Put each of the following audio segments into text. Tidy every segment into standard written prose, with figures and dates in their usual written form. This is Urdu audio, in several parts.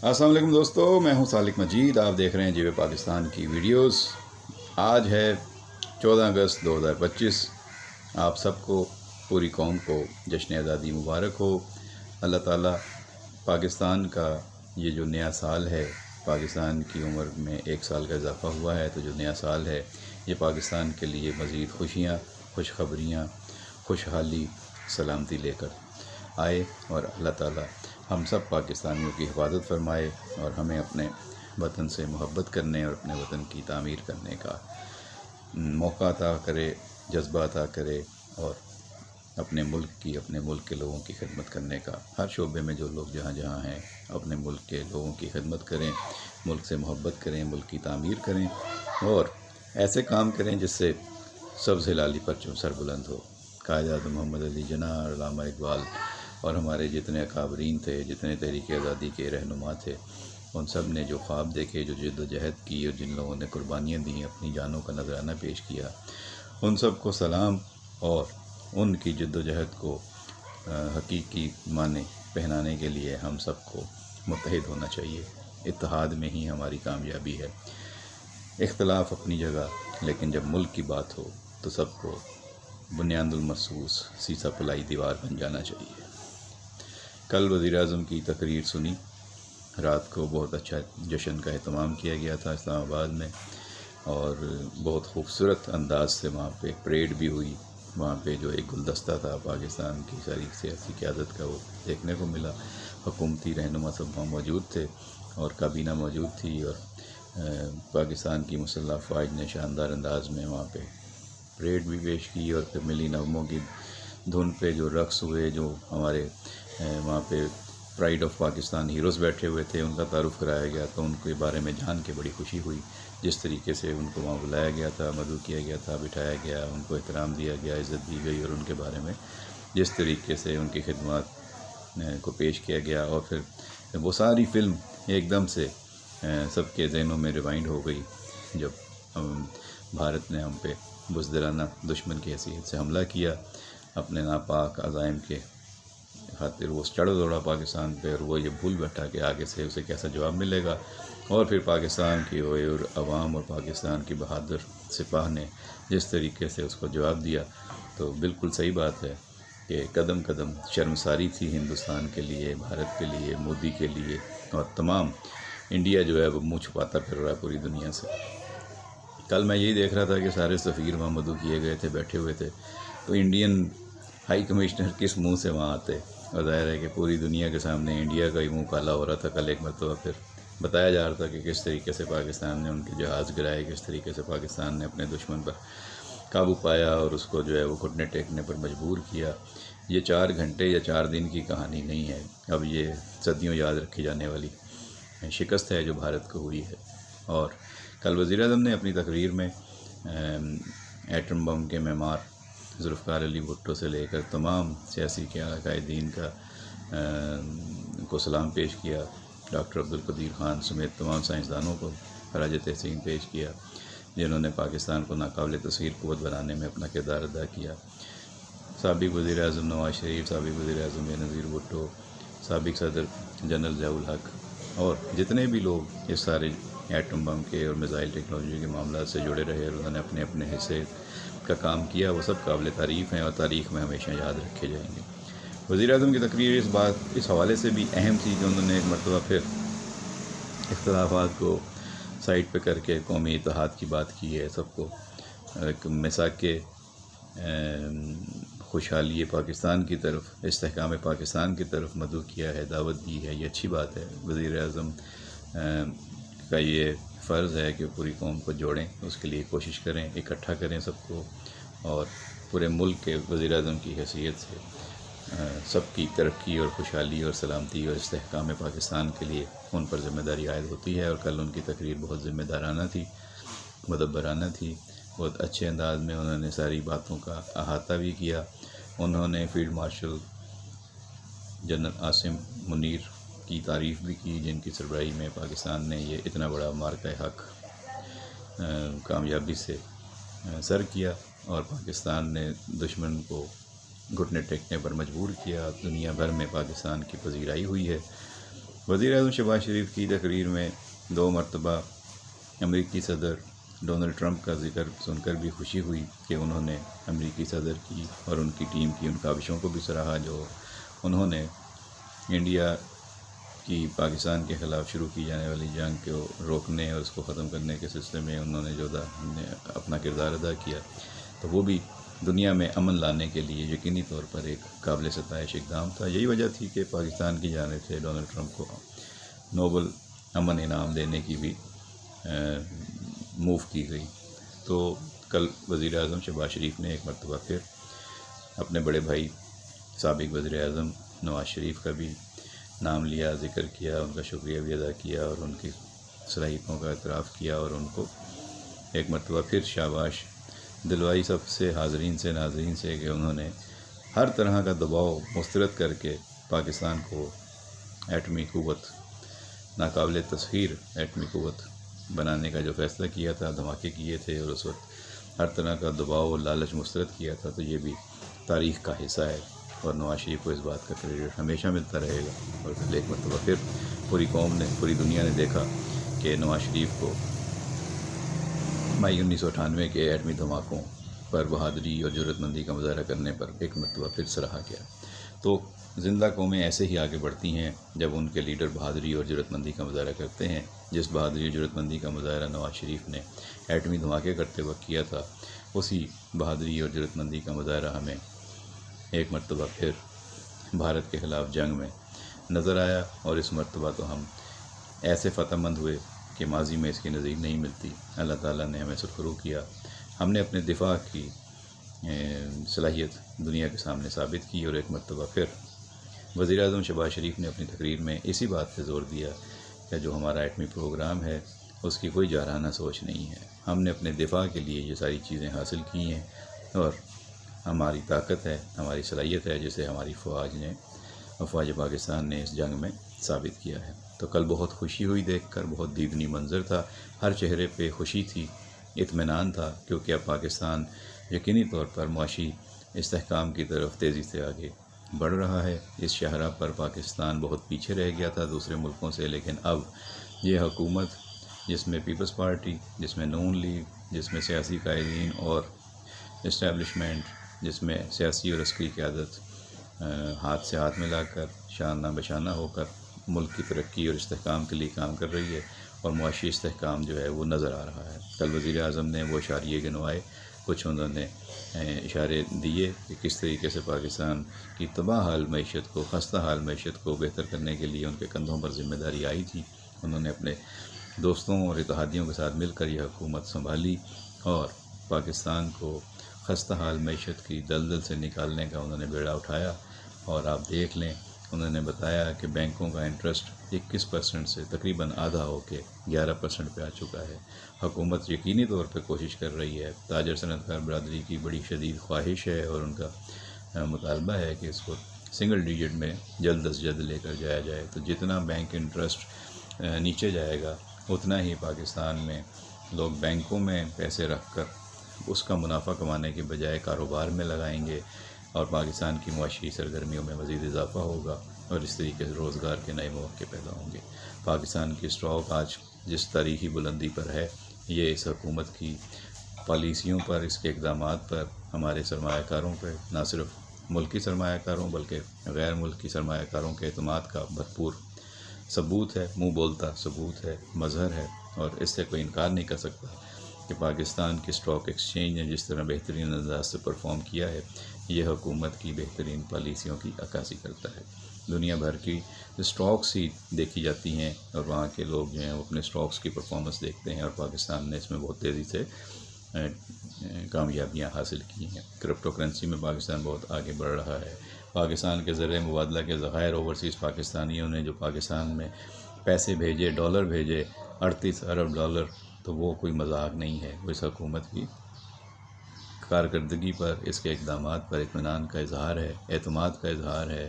السلام علیکم دوستو، میں ہوں سالک مجید۔ آپ دیکھ رہے ہیں جیو پاکستان کی ویڈیوز۔ آج ہے 14 اگست 2025۔ آپ سب کو، پوری قوم کو جشن آزادی مبارک ہو۔ اللہ تعالیٰ پاکستان کا یہ جو نیا سال ہے، پاکستان کی عمر میں 1 سال کا اضافہ ہوا ہے، تو جو نیا سال ہے یہ پاکستان کے لیے مزید خوشیاں، خوشخبریاں، خوشحالی، سلامتی لے کر آئے، اور اللہ تعالیٰ ہم سب پاکستانیوں کی حفاظت فرمائے اور ہمیں اپنے وطن سے محبت کرنے اور اپنے وطن کی تعمیر کرنے کا موقع عطا کرے، جذبہ عطا کرے، اور اپنے ملک کے لوگوں کی خدمت کرنے کا ہر شعبے میں جو لوگ جہاں جہاں ہیں اپنے ملک کے لوگوں کی خدمت کریں، ملک سے محبت کریں، ملک کی تعمیر کریں اور ایسے کام کریں جس سے سبز ہلالی پر سر بلند ہو۔ قائد اعظم محمد علی جناح، علامہ اقبال اور ہمارے جتنے اکابرین تھے، جتنے تحریک آزادی کے رہنما تھے، ان سب نے جو خواب دیکھے، جو جد و جہد کی اور جن لوگوں نے قربانیاں دیں، اپنی جانوں کا نذرانہ پیش کیا، ان سب کو سلام، اور ان کی جد و جہد کو حقیقی معنی پہنانے کے لیے ہم سب کو متحد ہونا چاہیے۔ اتحاد میں ہی ہماری کامیابی ہے۔ اختلاف اپنی جگہ، لیکن جب ملک کی بات ہو تو سب کو بنیاد المرصوص سیسا پلائی دیوار بن جانا چاہیے۔ کل وزیر اعظم کی تقریر سنی، رات کو بہت اچھا جشن کا اہتمام کیا گیا تھا اسلام آباد میں، اور بہت خوبصورت انداز سے وہاں پہ پریڈ بھی ہوئی۔ وہاں پہ جو ایک گلدستہ تھا پاکستان کی ساری سیاسی قیادت کا، وہ دیکھنے کو ملا۔ حکومتی رہنما سب وہاں موجود تھے اور کابینہ موجود تھی، اور پاکستان کی مسلح افواج نے شاندار انداز میں وہاں پہ پریڈ بھی پیش کی، اور پھر ملی نغموں کی دھن پہ جو رقص ہوئے، جو ہمارے وہاں پہ پرائڈ آف پاکستان ہیروز بیٹھے ہوئے تھے، ان کا تعارف کرایا گیا، تو ان کے بارے میں جان کے بڑی خوشی ہوئی۔ جس طریقے سے ان کو وہاں بلایا گیا تھا، مدعو کیا گیا تھا، بٹھایا گیا، ان کو احترام دیا گیا، عزت دی گئی، اور ان کے بارے میں جس طریقے سے ان کی خدمات کو پیش کیا گیا، اور پھر وہ ساری فلم ایک دم سے سب کے ذہنوں میں ریوائنڈ ہو گئی جب بھارت نے ہم پہ بزدلانہ دشمن کی حیثیت سے حملہ کیا، اپنے ناپاک عزائم کے خاطر وہ چڑھ دوڑا پاکستان پہ، اور وہ یہ بھول بیٹھا کہ آگے سے اسے کیسا جواب ملے گا، اور پھر پاکستان کی ہوئے اور عوام اور پاکستان کی بہادر سپاہ نے جس طریقے سے اس کو جواب دیا، تو بالکل صحیح بات ہے کہ قدم قدم شرمساری تھی ہندوستان کے لیے، بھارت کے لیے، مودی کے لیے، اور تمام انڈیا جو ہے وہ منہ چھپاتا پھر رہا ہے پوری دنیا سے۔ کل میں یہی دیکھ رہا تھا کہ سارے سفیر وہاں مدعو کیے گئے تھے، بیٹھے ہوئے تھے، تو انڈین ہائی کمشنر کس منہ سے وہاں آتے؟ اور ظاہر ہے کہ پوری دنیا کے سامنے انڈیا کا ہی منہ کالا ہو رہا تھا۔ کل ایک مرتبہ پھر بتایا جا رہا تھا کہ کس طریقے سے پاکستان نے ان کے جہاز گرائے، کس طریقے سے پاکستان نے اپنے دشمن پر قابو پایا اور اس کو جو ہے وہ گھٹنے ٹیکنے پر مجبور کیا۔ یہ 4 گھنٹے یا 4 دن کی کہانی نہیں ہے، اب یہ صدیوں یاد رکھی جانے والی شکست ہے جو بھارت کو ہوئی ہے۔ اور کل وزیر اعظم نے اپنی تقریر میں ایٹم بم کے معمار ذوالفقار علی بھٹو سے لے کر تمام سیاسی قائدین کو سلام پیش کیا، ڈاکٹر عبدالقدیر خان سمیت تمام سائنسدانوں کو خراج تحسین پیش کیا، جنہوں نے پاکستان کو ناقابل تصویر قوت بنانے میں اپنا کردار ادا کیا۔ سابق وزیر اعظم نواز شریف، سابق وزیر اعظم بینظیر بھٹو، سابق صدر جنرل ضیاء الحق، اور جتنے بھی لوگ اس سارے ایٹم بم کے اور میزائل ٹیکنالوجی کے معاملات سے جڑے رہے اور انہوں نے اپنے اپنے حصے کا کام کیا، وہ سب قابل تعریف ہیں اور تاریخ میں ہمیشہ یاد رکھے جائیں گے۔ وزیر اعظم کی تقریر اس حوالے سے بھی اہم تھی کہ انہوں نے ایک مرتبہ پھر اختلافات کو سائڈ پہ کر کے قومی اتحاد کی بات کی ہے، سب کو ایک میثاق خوشحالی پاکستان کی طرف، استحکام پاکستان کی طرف مدعو کیا ہے، دعوت دی ہے۔ یہ اچھی بات ہے۔ وزیر اعظم کا یہ فرض ہے کہ پوری قوم کو جوڑیں، اس کے لیے کوشش کریں، اکٹھا کریں سب کو، اور پورے ملک کے وزیر اعظم کی حیثیت سے سب کی ترقی اور خوشحالی اور سلامتی اور استحکام پاکستان کے لیے ان پر ذمہ داری عائد ہوتی ہے۔ اور کل ان کی تقریر بہت ذمہ دارانہ تھی، مدبرانہ تھی، بہت اچھے انداز میں انہوں نے ساری باتوں کا احاطہ بھی کیا۔ انہوں نے field marshal general Asim Munir کی تعریف بھی کی، جن کی سربراہی میں پاکستان نے یہ اتنا بڑا معرکہ حق کامیابی سے سر کیا، اور پاکستان نے دشمن کو گھٹنے ٹیکنے پر مجبور کیا۔ دنیا بھر میں پاکستان کی پذیرائی ہوئی ہے، وزیر اعظم شہباز شریف کی تقریر میں 2 مرتبہ امریکی صدر ڈونلڈ ٹرمپ کا ذکر سن کر بھی خوشی ہوئی کہ انہوں نے امریکی صدر کی اور ان کی ٹیم کی ان کاوشوں کو بھی سراہا جو انہوں نے انڈیا کی پاکستان کے خلاف شروع کی جانے والی جنگ کو روکنے اور اس کو ختم کرنے کے سلسلے میں انہوں نے جو اپنا کردار ادا کیا، تو وہ بھی دنیا میں امن لانے کے لیے یقینی طور پر ایک قابل ستائش اقدام تھا۔ یہی وجہ تھی کہ پاکستان کی جانب سے ڈونلڈ ٹرمپ کو نوبل امن انعام دینے کی بھی موو کی گئی۔ تو کل وزیر اعظم شہباز شریف نے ایک مرتبہ پھر اپنے بڑے بھائی سابق وزیر اعظم نواز شریف کا بھی نام لیا، ذکر کیا، ان کا شکریہ بھی ادا کیا اور ان کی صلاحیتوں کا اعتراف کیا اور ان کو ایک مرتبہ پھر شاباش دلوائی سب سے حاضرین سے ناظرین سے کہ انہوں نے ہر طرح کا دباؤ مسترد کر کے پاکستان کو ایٹمی قوت، ناقابل تسخیر ایٹمی قوت بنانے کا جو فیصلہ کیا تھا، دھماکے کیے تھے اور اس وقت ہر طرح کا دباؤ اور لالچ مسترد کیا تھا، تو یہ بھی تاریخ کا حصہ ہے اور نواز شریف کو اس بات کا کریڈٹ ہمیشہ ملتا رہے گا۔ اور کل ایک مرتبہ پھر پوری قوم نے، پوری دنیا نے دیکھا کہ نواز شریف کو مئی 1998 کے ایٹمی دھماکوں پر بہادری اور جرأت مندی کا مظاہرہ کرنے پر ایک مرتبہ پھر سراہا گیا۔ تو زندہ قومیں ایسے ہی آگے بڑھتی ہیں جب ان کے لیڈر بہادری اور جرأت مندی کا مظاہرہ کرتے ہیں۔ جس بہادری اور جرأت مندی کا مظاہرہ نواز شریف نے ایٹمی دھماکے کرتے وقت کیا تھا، اسی بہادری اور جرأت مندی کا مظاہرہ ہمیں ایک مرتبہ پھر بھارت کے خلاف جنگ میں نظر آیا، اور اس مرتبہ تو ہم ایسے فتح مند ہوئے کہ ماضی میں اس کی نظیر نہیں ملتی۔ اللہ تعالیٰ نے ہمیں سرخرو کیا، ہم نے اپنے دفاع کی صلاحیت دنیا کے سامنے ثابت کی، اور ایک مرتبہ پھر وزیر اعظم شہباز شریف نے اپنی تقریر میں اسی بات پہ زور دیا کہ جو ہمارا ایٹمی پروگرام ہے اس کی کوئی جارحانہ سوچ نہیں ہے، ہم نے اپنے دفاع کے لیے یہ ساری چیزیں حاصل کی ہیں اور ہماری طاقت ہے، ہماری صلاحیت ہے، جسے ہماری افواج پاکستان نے اس جنگ میں ثابت کیا ہے۔ تو کل بہت خوشی ہوئی دیکھ کر، بہت دیدنی منظر تھا، ہر چہرے پہ خوشی تھی، اطمینان تھا، کیونکہ اب پاکستان یقینی طور پر معاشی استحکام کی طرف تیزی سے آگے بڑھ رہا ہے۔ اس شاہراہ پر پاکستان بہت پیچھے رہ گیا تھا دوسرے ملکوں سے، لیکن اب یہ حکومت جس میں پیپلز پارٹی، جس میں نون لیگ، جس میں سیاسی قائدین اور اسٹیبلشمنٹ، جس میں سیاسی اور عسکری قیادت ہاتھ سے ہاتھ ملا کر، شانہ بشانہ ہو کر ملک کی ترقی اور استحکام کے لیے کام کر رہی ہے، اور معاشی استحکام جو ہے وہ نظر آ رہا ہے۔ کل وزیر اعظم نے وہ اشاریے گنوائے، کچھ انہوں نے اشارے دیے کہ کس طریقے سے پاکستان کی تباہ حال معیشت کو، خستہ حال معیشت کو بہتر کرنے کے لیے ان کے کندھوں پر ذمہ داری آئی تھی۔ انہوں نے اپنے دوستوں اور اتحادیوں کے ساتھ مل کر یہ حکومت سنبھالی اور پاکستان کو خستہ حال معیشت کی دلدل سے نکالنے کا انہوں نے بیڑا اٹھایا، اور آپ دیکھ لیں انہوں نے بتایا کہ بینکوں کا انٹرسٹ 21% سے تقریباً آدھا ہو کے 11% پہ آ چکا ہے۔ حکومت یقینی طور پہ کوشش کر رہی ہے، تاجر صنعت کار برادری کی بڑی شدید خواہش ہے اور ان کا مطالبہ ہے کہ اس کو سنگل ڈیجٹ میں جلد از جلد لے کر جایا جائے۔ تو جتنا بینک انٹرسٹ نیچے جائے گا اتنا ہی پاکستان میں لوگ بینکوں میں پیسے رکھ کر اس کا منافع کمانے کے بجائے کاروبار میں لگائیں گے، اور پاکستان کی معاشی سرگرمیوں میں مزید اضافہ ہوگا، اور اس طریقے سے روزگار کے نئے مواقع پیدا ہوں گے۔ پاکستان کی اسٹاک آج جس تاریخی بلندی پر ہے، یہ اس حکومت کی پالیسیوں پر، اس کے اقدامات پر، ہمارے سرمایہ کاروں پہ، نہ صرف ملکی سرمایہ کاروں بلکہ غیر ملکی سرمایہ کاروں کے اعتماد کا بھرپور ثبوت ہے، منہ بولتا ثبوت ہے، مظہر ہے، اور اس سے کوئی انکار نہیں کر سکتا کہ پاکستان کی اسٹاک ایکسچینج نے جس طرح بہترین انداز سے پرفارم کیا ہے، یہ حکومت کی بہترین پالیسیوں کی عکاسی کرتا ہے۔ دنیا بھر کی اسٹاکس ہی دیکھی جاتی ہیں اور وہاں کے لوگ جو ہیں وہ اپنے اسٹاکس کی پرفارمنس دیکھتے ہیں، اور پاکستان نے اس میں بہت تیزی سے کامیابیاں حاصل کی ہیں۔ کرپٹو کرنسی میں پاکستان بہت آگے بڑھ رہا ہے۔ پاکستان کے زر مبادلہ کے ذخائر اوورسیز پاکستانیوں نے جو پاکستان میں پیسے بھیجے، ڈالر بھیجے، 38 ارب ڈالر، تو وہ کوئی مذاق نہیں ہے، وہ اس حکومت کی کارکردگی پر، اس کے اقدامات پر اطمینان کا اظہار ہے، اعتماد کا اظہار ہے،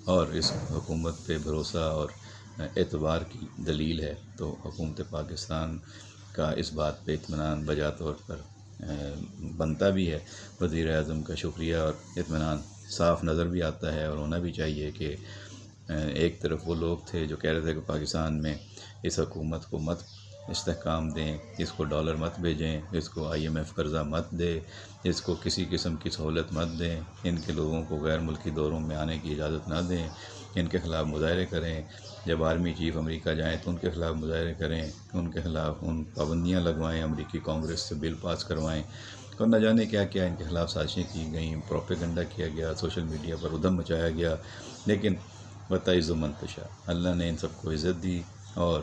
اور اس حکومت پہ بھروسہ اور اعتبار کی دلیل ہے۔ تو حکومت پاکستان کا اس بات پہ اطمینان بجا طور پر بنتا بھی ہے۔ وزیر اعظم کا شکریہ اور اطمینان صاف نظر بھی آتا ہے، اور ہونا بھی چاہیے کہ ایک طرف وہ لوگ تھے جو کہہ رہے تھے کہ پاکستان میں اس حکومت کو مت استحکام دیں، اس کو ڈالر مت بھیجیں، اس کو IMF قرضہ مت دے، اس کو کسی قسم کی سہولت مت دیں، ان کے لوگوں کو غیر ملکی دوروں میں آنے کی اجازت نہ دیں، ان کے خلاف مظاہرے کریں، جب آرمی چیف امریکہ جائیں تو ان کے خلاف مظاہرے کریں، ان کے خلاف ان پابندیاں لگوائیں، امریکی کانگریس سے بل پاس کروائیں، اور نہ جانے کیا کیا ان کے خلاف سازشیں کی گئیں، پروپیگنڈا کیا گیا، سوشل میڈیا پر ادھم مچایا گیا، لیکن وَتَعِزُّ مَن تَشَاءُ، اللہ نے ان سب کو عزت دی، اور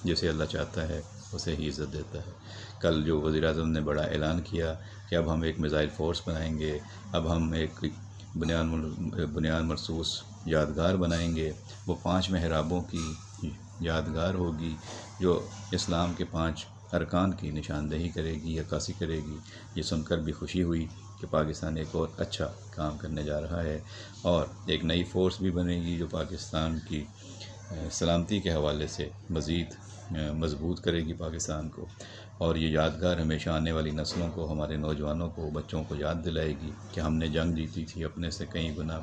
جسے اللہ چاہتا ہے اسے ہی عزت دیتا ہے۔ کل جو وزیر اعظم نے بڑا اعلان کیا کہ اب ہم ایک میزائل فورس بنائیں گے، اب ہم ایک بنیاد مرصوص یادگار بنائیں گے، وہ 5 محرابوں کی یادگار ہوگی جو اسلام کے 5 ارکان کی نشاندہی کرے گی، عکاسی کرے گی۔ یہ سن کر بھی خوشی ہوئی کہ پاکستان ایک اور اچھا کام کرنے جا رہا ہے، اور ایک نئی فورس بھی بنے گی جو پاکستان کی سلامتی کے حوالے سے مزید مضبوط کرے گی پاکستان کو، اور یہ یادگار ہمیشہ آنے والی نسلوں کو، ہمارے نوجوانوں کو، بچوں کو یاد دلائے گی کہ ہم نے جنگ جیتی تھی اپنے سے کئی گنا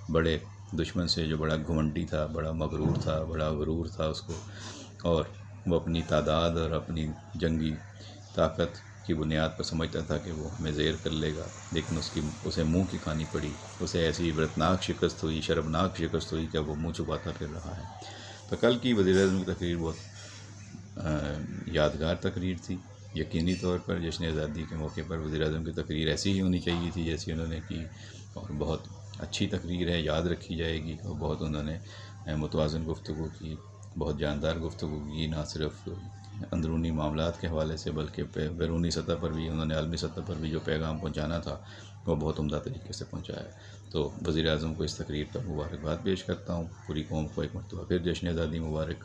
بڑے دشمن سے، جو بڑا گھمنڈی تھا، بڑا مغرور تھا، بڑا غرور تھا اس کو، اور وہ اپنی تعداد اور اپنی جنگی طاقت کی بنیاد پر سمجھتا تھا کہ وہ ہمیں زیر کر لے گا، لیکن اسے منہ کی کھانی پڑی، اسے ایسی عبرتناک شکست ہوئی، شرمناک شکست ہوئی کہ وہ منہ چھپاتا پھر رہا ہے۔ تو کل کی وزیر اعظم کی تقریر بہت یادگار تقریر تھی، یقینی طور پر جشن آزادی کے موقع پر وزیر اعظم کی تقریر ایسی ہی ہونی چاہیے تھی جیسی انہوں نے کی، اور بہت اچھی تقریر ہے، یاد رکھی جائے گی، اور بہت انہوں نے متوازن گفتگو کی، بہت جاندار گفتگو کی، نہ صرف اندرونی معاملات کے حوالے سے بلکہ بیرونی سطح پر بھی انہوں نے عالمی سطح پر بھی جو پیغام پہنچانا تھا وہ بہت عمدہ طریقے سے پہنچایا۔ تو وزیر اعظم کو اس تقریر پر مبارکباد پیش کرتا ہوں، پوری قوم کو ایک مرتبہ پھر جشن آزادی مبارک،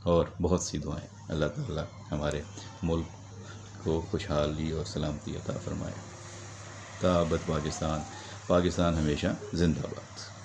اور بہت سی دعائیں۔ اللہ تعالیٰ ہمارے ملک کو خوشحالی اور سلامتی عطا فرمائے۔ تا ابد پاکستان، پاکستان ہمیشہ زندہ باد۔